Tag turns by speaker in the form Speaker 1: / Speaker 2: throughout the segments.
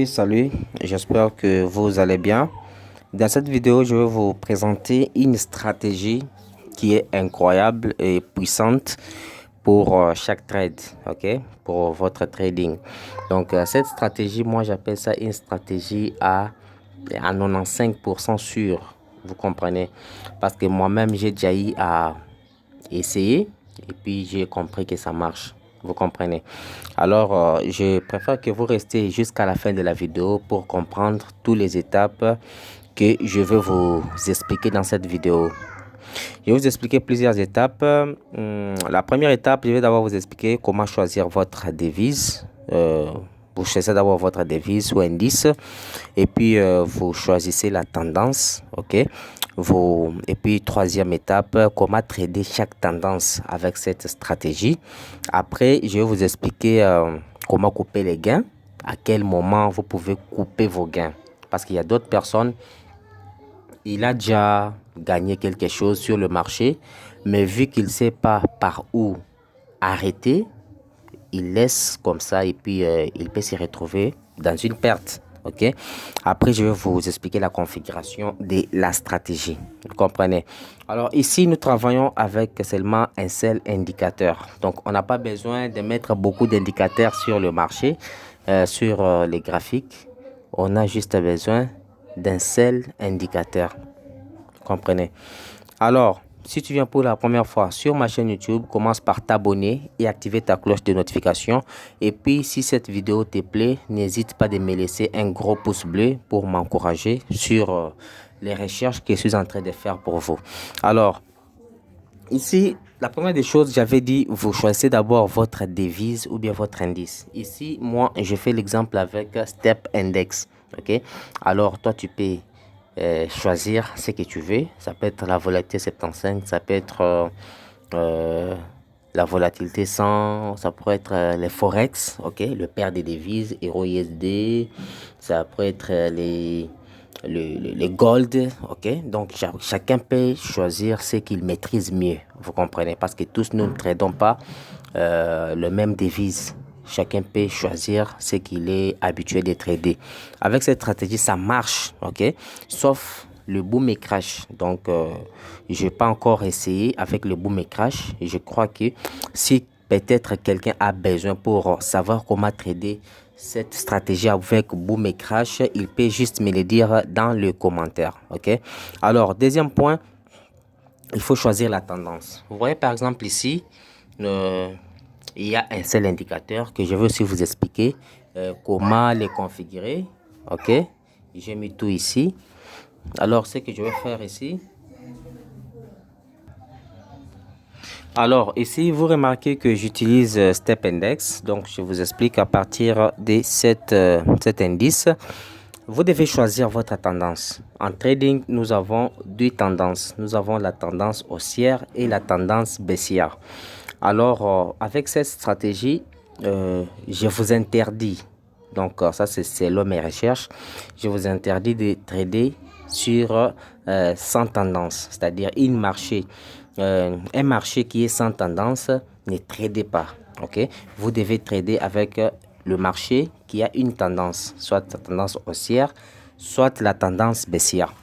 Speaker 1: Salut, j'espère que vous allez bien. Dans cette vidéo, je vais vous présenter une stratégie qui est incroyable et puissante pour chaque trade, ok, pour votre trading. Donc, cette stratégie, moi, j'appelle ça une stratégie à 95% sûre, vous comprenez? Parce que moi-même, j'ai déjà eu à essayer et puis j'ai compris que ça marche. Vous comprenez? Alors, je préfère que vous restez jusqu'à la fin de la vidéo pour comprendre toutes les étapes que je vais vous expliquer dans cette vidéo. Je vais vous expliquer plusieurs étapes. La première étape, je vais d'abord vous expliquer comment choisir votre devise. Vous choisissez d'abord votre devise ou indice et puis vous choisissez la tendance, ok? Et puis troisième étape, comment trader chaque tendance avec cette stratégie. Après, je vais vous expliquer comment couper les gains, à quel moment vous pouvez couper vos gains. Parce qu'il y a d'autres personnes, il a déjà gagné quelque chose sur le marché, mais vu qu'il ne sait pas par où arrêter, il laisse comme ça et puis il peut s'y retrouver dans une perte. Ok. Après, je vais vous expliquer la configuration de la stratégie. Vous comprenez? Alors ici, nous travaillons avec seulement un seul indicateur. Donc, on n'a pas besoin de mettre beaucoup d'indicateurs sur le marché, sur les graphiques. On a juste besoin d'un seul indicateur. Vous comprenez? Alors, si tu viens pour la première fois sur ma chaîne YouTube, commence par t'abonner et activer ta cloche de notification. Et puis, si cette vidéo te plaît, n'hésite pas de me laisser un gros pouce bleu pour m'encourager sur les recherches que je suis en train de faire pour vous. Alors, ici, la première des choses, j'avais dit, vous choisissez d'abord votre devise ou bien votre indice. Ici, moi, je fais l'exemple avec Step Index. Ok? Alors, toi, tu peux choisir ce que tu veux. Ça peut être la volatilité 75, ça peut être la volatilité 100, ça pourrait être les forex, ok, le paire des devises, Euro USD, ça peut être les gold, ok. Donc chacun peut choisir ce qu'il maîtrise mieux, vous comprenez, parce que tous nous ne tradons pas le même devise. Chacun peut choisir ce qu'il est habitué de trader. Avec cette stratégie, ça marche, ok? Sauf le boom et crash. Donc, je n'ai pas encore essayé avec le boom et crash. Je crois que si peut-être quelqu'un a besoin pour savoir comment trader cette stratégie avec boom et crash, il peut juste me le dire dans le commentaire, ok? Alors, deuxième point, il faut choisir la tendance. Vous voyez par exemple ici, il y a un seul indicateur que je vais aussi vous expliquer comment les configurer. Ok, j'ai mis tout ici. Alors, ce que je vais faire ici. Alors, ici, vous remarquez que j'utilise Step Index. Donc, je vous explique à partir de cet indice. Vous devez choisir votre tendance. En trading, nous avons deux tendances. Nous avons la tendance haussière et la tendance baissière. Alors, avec cette stratégie, je vous interdis, donc ça c'est selon mes recherches, je vous interdis de trader sur sans tendance, c'est-à-dire un marché qui est sans tendance, ne tradez pas, ok? Vous devez trader avec le marché qui a une tendance, soit la tendance haussière, soit la tendance baissière.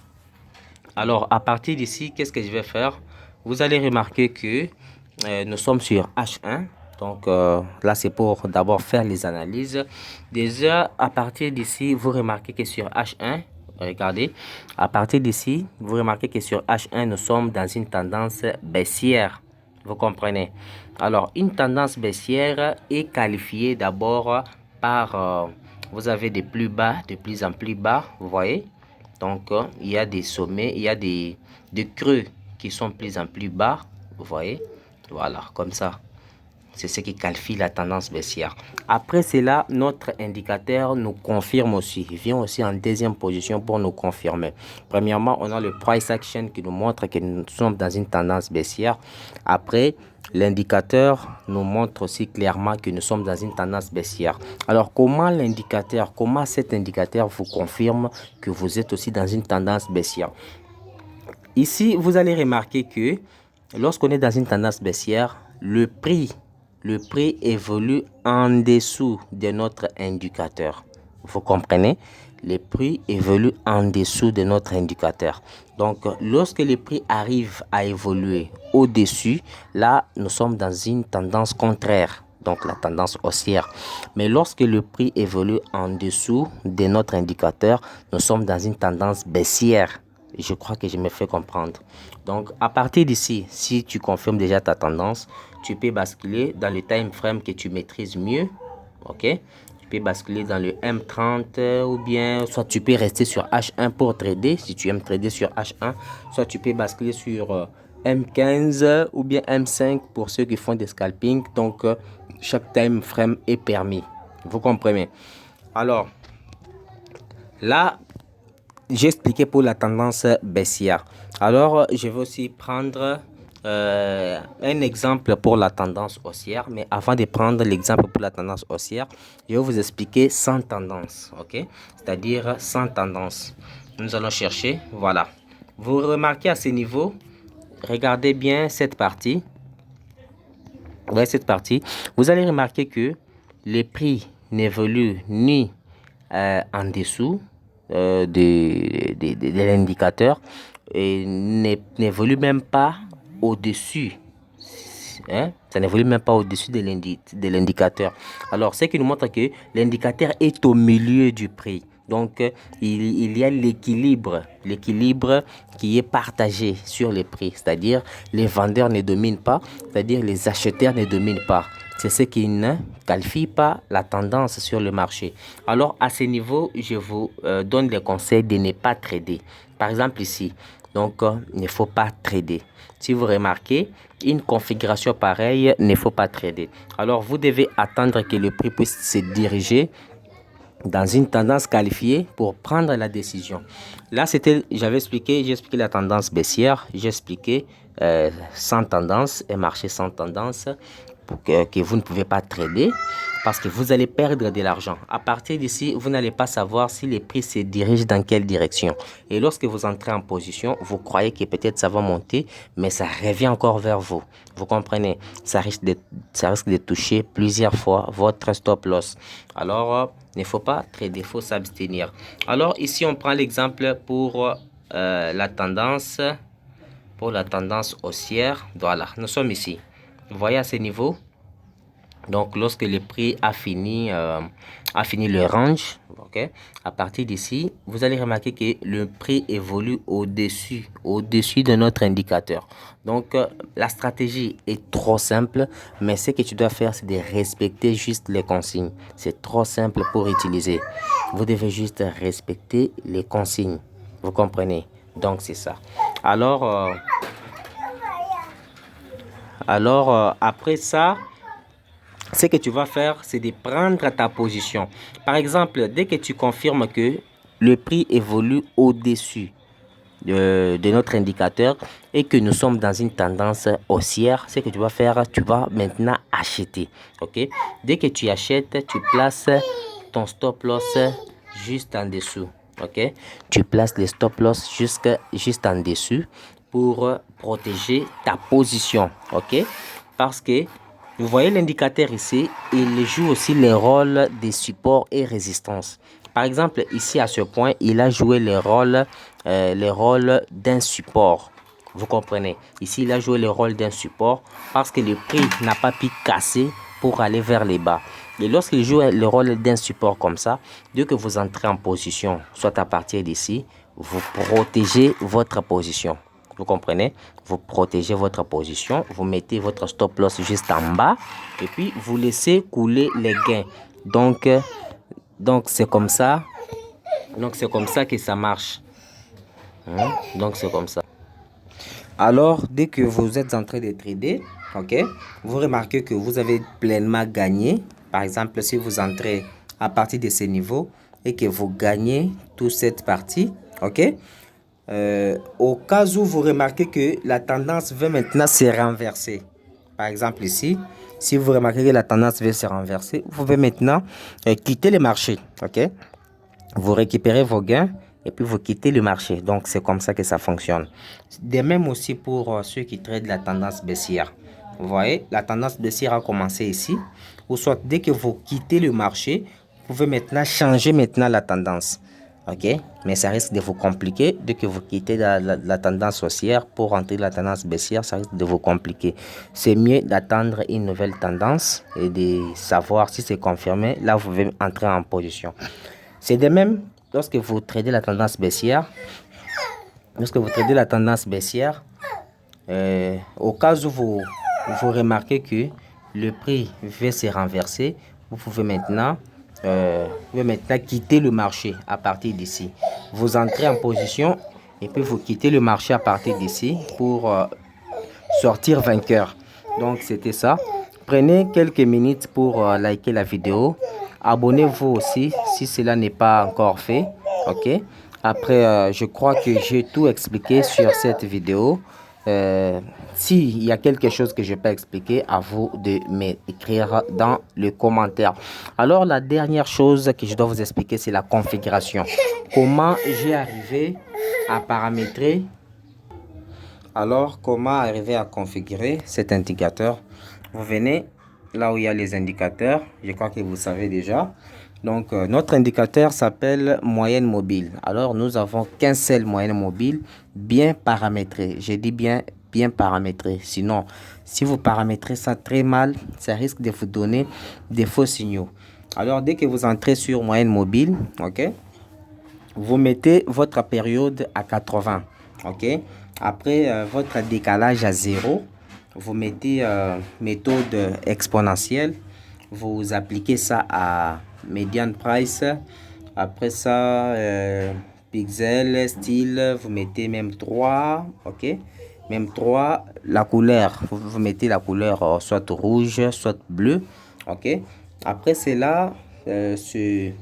Speaker 1: Alors, à partir d'ici, qu'est-ce que je vais faire? Vous allez remarquer que nous sommes sur H1. Donc, là, c'est pour d'abord faire les analyses. Déjà, à partir d'ici, vous remarquez que sur H1, regardez, à partir d'ici, vous remarquez que sur H1, nous sommes dans une tendance baissière. Vous comprenez? Alors, une tendance baissière est qualifiée d'abord par, vous avez des plus bas, de plus en plus bas, vous voyez? Donc, il y a des sommets, il y a des creux qui sont de plus en plus bas, vous voyez? Voilà, comme ça. C'est ce qui qualifie la tendance baissière. Après cela, notre indicateur nous confirme aussi. Il vient aussi en deuxième position pour nous confirmer. Premièrement, on a le price action qui nous montre que nous sommes dans une tendance baissière. Après, l'indicateur nous montre aussi clairement que nous sommes dans une tendance baissière. Alors, comment cet indicateur vous confirme que vous êtes aussi dans une tendance baissière? Ici, vous allez remarquer que lorsqu'on est dans une tendance baissière, le prix le prix évolue en dessous de notre indicateur. Vous comprenez? Les prix évoluent en dessous de notre indicateur. Donc, lorsque les prix arrivent à évoluer au-dessus, là, nous sommes dans une tendance contraire, donc la tendance haussière. Mais lorsque le prix évolue en dessous de notre indicateur, nous sommes dans une tendance baissière. Je crois que je me fais comprendre. Donc, à partir d'ici, si tu confirmes déjà ta tendance, tu peux basculer dans le time frame que tu maîtrises mieux. OK? Tu peux basculer dans le M30 ou bien, soit tu peux rester sur H1 pour trader si tu aimes trader sur H1. Soit tu peux basculer sur M15 ou bien M5 pour ceux qui font des scalping. Donc, chaque time frame est permis. Vous comprenez? Alors, là, j'ai expliqué pour la tendance baissière. Alors, je vais aussi prendre un exemple pour la tendance haussière. Mais avant de prendre l'exemple pour la tendance haussière, je vais vous expliquer sans tendance. OK? C'est-à-dire sans tendance. Nous allons chercher. Voilà. Vous remarquez à ce niveau, regardez bien cette partie. Vous voyez cette partie. Vous allez remarquer que les prix n'évoluent ni en dessous de l'indicateur et n'évolue même pas au-dessus. Hein? Ça n'évolue même pas au-dessus de l'indicateur. Alors, ce qui nous montre que l'indicateur est au milieu du prix. Donc, il y a l'équilibre qui est partagé sur les prix. C'est-à-dire, les vendeurs ne dominent pas, c'est-à-dire les acheteurs ne dominent pas. C'est ce qui ne qualifie pas la tendance sur le marché. Alors, à ce niveau, je vous donne les conseils de ne pas trader. Par exemple, ici, donc, il ne faut pas trader. Si vous remarquez, une configuration pareille, il ne faut pas trader. Alors, vous devez attendre que le prix puisse se diriger dans une tendance qualifiée pour prendre la décision. Là, j'ai expliqué la tendance baissière, j'ai expliqué sans tendance, un marché sans tendance pour que vous ne pouvez pas trader parce que vous allez perdre de l'argent. À partir d'ici, vous n'allez pas savoir si les prix se dirigent dans quelle direction. Et lorsque vous entrez en position, vous croyez que peut-être ça va monter, mais ça revient encore vers vous. Vous comprenez? Ça risque de toucher plusieurs fois votre stop loss. Alors, il ne faut pas trader, il faut s'abstenir. Alors, ici, on prend l'exemple pour la tendance haussière. Voilà, nous sommes ici. Vous voyez à ce niveau? Donc, lorsque le prix a fini le range, ok, à partir d'ici, vous allez remarquer que le prix évolue au-dessus de notre indicateur. Donc, la stratégie est trop simple, mais ce que tu dois faire, c'est de respecter juste les consignes. C'est trop simple pour utiliser. Vous devez juste respecter les consignes. Vous comprenez? Donc, c'est ça. Alors, après ça, ce que tu vas faire, c'est de prendre ta position. Par exemple, dès que tu confirmes que le prix évolue au-dessus de notre indicateur et que nous sommes dans une tendance haussière, ce que tu vas faire, tu vas maintenant acheter. Ok? Dès que tu achètes, tu places ton stop loss juste en dessous. Ok? Tu places les stop loss juste en dessous pour protéger ta position. Ok? Parce que vous voyez l'indicateur ici, il joue aussi le rôle des supports et résistance. Par exemple, ici à ce point, il a joué le rôle d'un support. Vous comprenez? Ici, il a joué le rôle d'un support parce que le prix n'a pas pu casser pour aller vers les bas. Et lorsqu'il joue le rôle d'un support comme ça, dès que vous entrez en position, soit à partir d'ici, vous protégez votre position. Vous comprenez? Vous protégez votre position, vous mettez votre stop loss juste en bas et puis vous laissez couler les gains. Donc c'est comme ça. Donc c'est comme ça que ça marche. Donc c'est comme ça. Alors, dès que vous êtes en train de trader, ok, vous remarquez que vous avez pleinement gagné. Par exemple, si vous entrez à partir de ce niveau et que vous gagnez toute cette partie, ok. Au cas où vous remarquez que la tendance veut maintenant se renverser. Par exemple ici, si vous remarquez que la tendance veut se renverser, vous pouvez maintenant quitter le marché. Ok? Vous récupérez vos gains et puis vous quittez le marché. Donc c'est comme ça que ça fonctionne. De même aussi pour ceux qui traitent la tendance baissière. vous voyez, la tendance baissière a commencé ici. Ou soit dès que vous quittez le marché, vous pouvez maintenant changer la tendance. Ok, mais ça risque de vous compliquer. Dès que vous quittez la tendance haussière pour entrer dans la tendance baissière, ça risque de vous compliquer. C'est mieux d'attendre une nouvelle tendance et de savoir si c'est confirmé. Là, vous pouvez entrer en position. C'est de même lorsque vous tradez la tendance baissière. Au cas où vous remarquez que le prix va se renverser, vous pouvez maintenant quitter le marché à partir d'ici. Vous entrez en position et puis vous quittez le marché à partir d'ici pour sortir vainqueur. Donc c'était ça. Prenez quelques minutes pour liker la vidéo. Abonnez-vous aussi si cela n'est pas encore fait. Ok. Après, je crois que j'ai tout expliqué sur cette vidéo. S'il y a quelque chose que je peux expliquer, à vous de m'écrire dans le commentaire. Alors, la dernière chose que je dois vous expliquer, c'est la configuration. Comment j'ai arrivé à paramétrer. Alors, comment arriver à configurer cet indicateur? Vous venez là où il y a les indicateurs. Je crois que vous savez déjà. Donc, notre indicateur s'appelle moyenne mobile. Alors, nous avons qu'un seul moyenne mobile bien paramétré. J'ai dit bien paramétré. Sinon, si vous paramétrez ça très mal, ça risque de vous donner des faux signaux. Alors, dès que vous entrez sur moyenne mobile, ok, vous mettez votre période à 80. Ok. Après, votre décalage à 0. Vous mettez méthode exponentielle. Vous appliquez ça à median price. Après ça, pixel, style, vous mettez même 3. Ok. Même 3. La couleur, vous mettez la couleur soit rouge, soit bleu. Ok. Après cela, c'est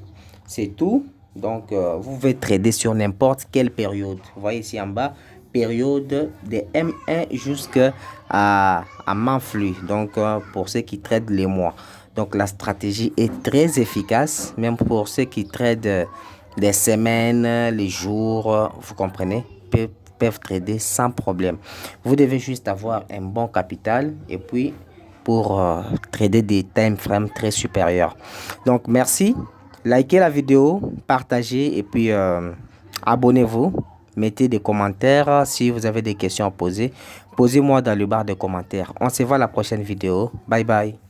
Speaker 1: tout. Donc, vous pouvez trader sur n'importe quelle période. Vous voyez ici en bas, période de M1 jusqu'à Manflu. Donc, pour ceux qui tradent les mois. Donc, la stratégie est très efficace, même pour ceux qui tradent les semaines, les jours, vous comprenez, peuvent trader sans problème. Vous devez juste avoir un bon capital et puis pour trader des time frames très supérieurs. Donc, merci. Likez la vidéo, partagez et puis abonnez-vous. Mettez des commentaires si vous avez des questions à poser. Posez-moi dans le barre de commentaires. On se voit à la prochaine vidéo. Bye bye.